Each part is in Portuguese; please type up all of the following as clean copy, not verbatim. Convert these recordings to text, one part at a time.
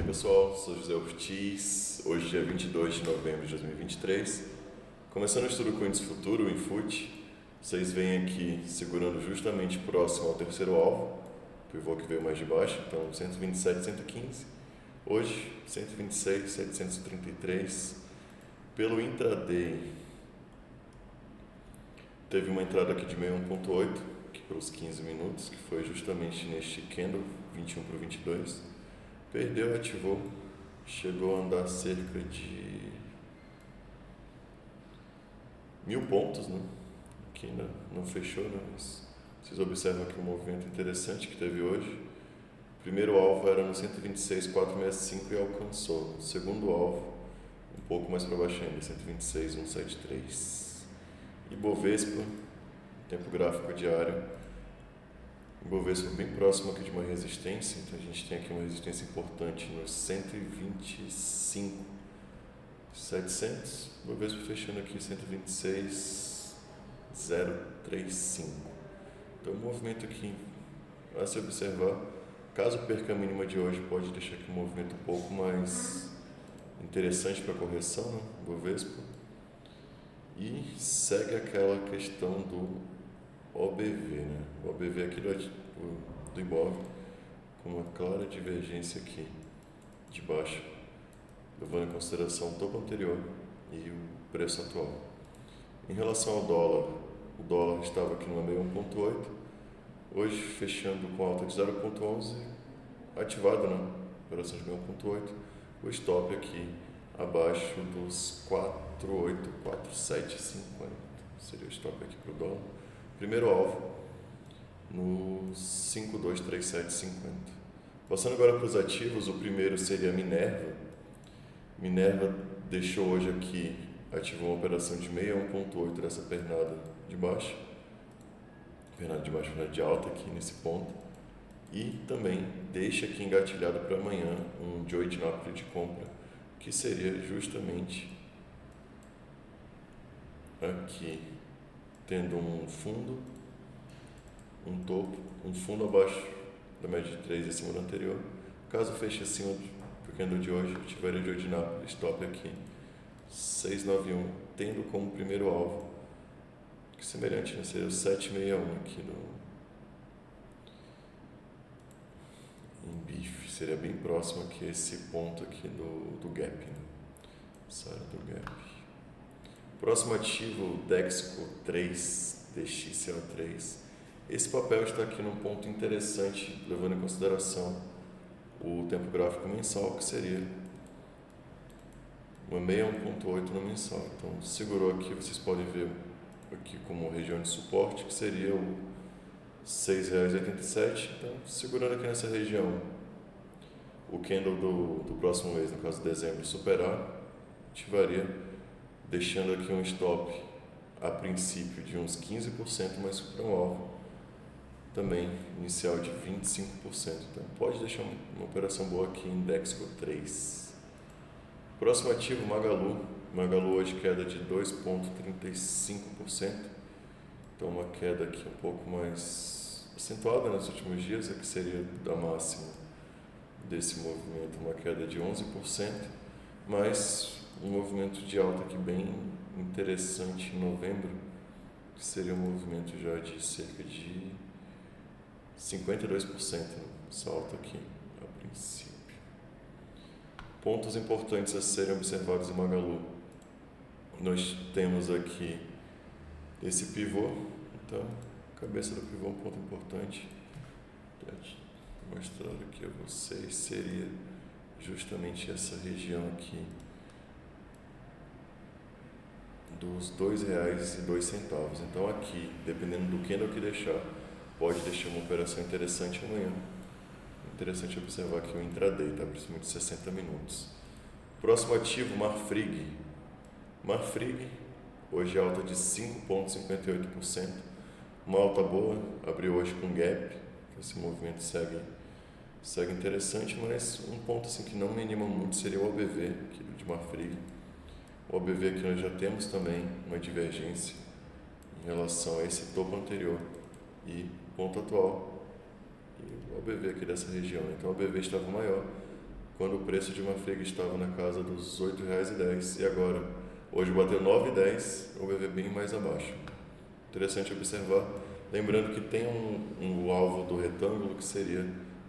pessoal, sou José Ortiz, hoje é 22 de novembro de 2023, começando o estudo com o índice futuro, o INFUT. Vocês veem aqui segurando justamente próximo ao terceiro alvo, pivô que veio mais de baixo, então 127, 115, hoje 126, 733. Pelo intraday, teve uma entrada aqui de meio 1.8, aqui pelos 15 minutos, que foi justamente neste candle, 21 para 22. Perdeu, ativou, chegou a andar cerca de 1000 pontos, né? Aqui ainda não fechou, né? Mas vocês observam aqui um movimento interessante que teve hoje. O primeiro alvo era no 126,465 e alcançou. O segundo alvo, um pouco mais para baixo ainda, 126,173. Ibovespa, tempo gráfico diário. Ibovespa bem próximo aqui de uma resistência, então a gente tem aqui uma resistência importante nos 125.700, Ibovespa fechando aqui 126.035. Então o movimento aqui a se observar, caso perca a mínima de hoje, pode deixar aqui um movimento um pouco mais interessante para correção, né? Ibovespa. E segue aquela questão do OBV, né? O OBV aqui do Ibov, com uma clara divergência aqui de baixo, levando em consideração o topo anterior e o preço atual. Em relação ao dólar, o dólar estava aqui no meio 1.8, hoje fechando com alta de 0.11, ativado, né? Operação de meio 1.8, o stop aqui abaixo dos 4.84750, seria o stop aqui para o dólar. Primeiro alvo no 523750. Passando agora para os ativos, o primeiro seria Minerva. Minerva deixou hoje aqui, ativou uma operação de meia 1.8 dessa pernada de baixo, pernada de alta aqui nesse ponto, e também deixa aqui engatilhado para amanhã um Joy de Napoli de compra, que seria justamente aqui, tendo um fundo, um topo, um fundo abaixo da média de 3 e acima do anterior. Caso feche acima do candle de hoje, tiveria de ordinar stop aqui 691, tendo como primeiro alvo, que semelhante, né? Seria o 761 aqui em BIF, seria bem próximo aqui esse ponto aqui do gap, né? Essa área do gap. Próximo ativo, Dexco 3, DXCO3. Esse papel está aqui num ponto interessante, levando em consideração o tempo gráfico mensal, que seria uma meia 1.8 no mensal. Então, segurou aqui, vocês podem ver aqui como região de suporte, que seria o R$ 6,87. Então, segurando aqui nessa região, o candle do próximo mês, no caso de dezembro, superar, ativaria, deixando aqui um stop a princípio de uns 15%, mas para um alvo também inicial de 25%. Então pode deixar uma operação boa aqui em Dexco 3. Próximo ativo, Magalu. Magalu hoje queda de 2,35%. Então uma queda aqui um pouco mais acentuada nos últimos dias, que seria da máxima desse movimento, uma queda de 11%, mas um movimento de alta aqui bem interessante em novembro, que seria um movimento já de cerca de 52%, né? Salto aqui a princípio. Pontos importantes a serem observados em Magalu. Nós temos aqui esse pivô, então cabeça do pivô é um ponto importante. Vou mostrar aqui a vocês, seria justamente essa região aqui dos R$ 2,02. Então aqui, dependendo do candle que deixar, pode deixar uma operação interessante amanhã. Interessante observar aqui o intraday, tá? Principalmente 60 minutos. Próximo ativo, Marfrig. Marfrig, hoje alta de 5,58%. Uma alta boa, abriu hoje com gap. Esse movimento segue interessante, mas um ponto assim que não me anima muito seria o OBV aqui de Marfrig. O OBV aqui nós já temos também uma divergência em relação a esse topo anterior e ponto atual e o OBV aqui dessa região. Então o OBV estava maior, quando o preço de uma friga estava na casa dos R$ 8,10 e agora, hoje bateu R$ 9,10, o BV bem mais abaixo. Interessante observar, lembrando que tem um alvo do retângulo que seria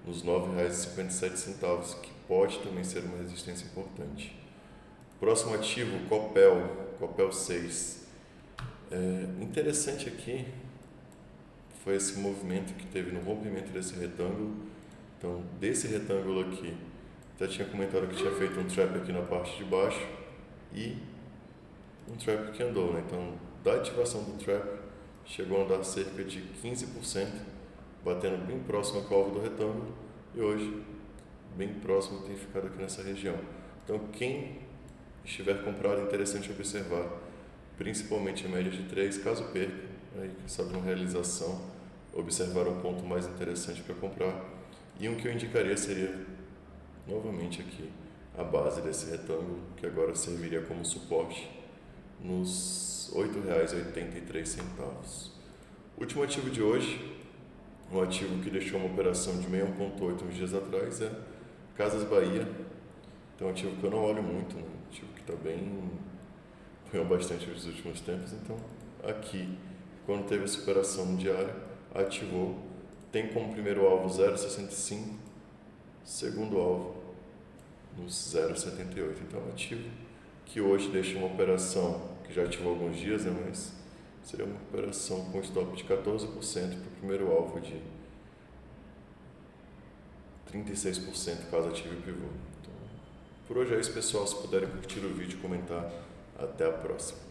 nos R$ 9,57, que pode também ser uma resistência importante. Próximo ativo, Copel 6. Interessante aqui foi esse movimento que teve no rompimento desse retângulo. Então, desse retângulo aqui, já tinha comentado que tinha feito um trap aqui na parte de baixo e um trap que andou, né? Então, da ativação do trap, chegou a andar cerca de 15%, batendo bem próximo ao alvo do retângulo e hoje, bem próximo, tem ficado aqui nessa região. Então, quem estiver comprado, é interessante observar, principalmente a média de 3, caso perca, aí, quem sabe uma realização, observar um ponto mais interessante para comprar. E um que eu indicaria seria, novamente aqui, a base desse retângulo, que agora serviria como suporte nos R$ 8,83. Último ativo de hoje, um ativo que deixou uma operação de 61,8 uns dias atrás, é Casas Bahia. Então, um ativo que eu não olho muito, né? Um ativo que está ganhou bastante nos últimos tempos. Então, aqui, quando teve a superação diária, ativou, tem como primeiro alvo 0,65, segundo alvo nos 0,78. Então, um ativo que hoje deixa uma operação que já ativou alguns dias, né, mas seria uma operação com stop de 14% para o primeiro alvo de 36% caso ative o pivô. Então, por hoje é isso, pessoal. Se puderem curtir o vídeo e comentar, até a próxima.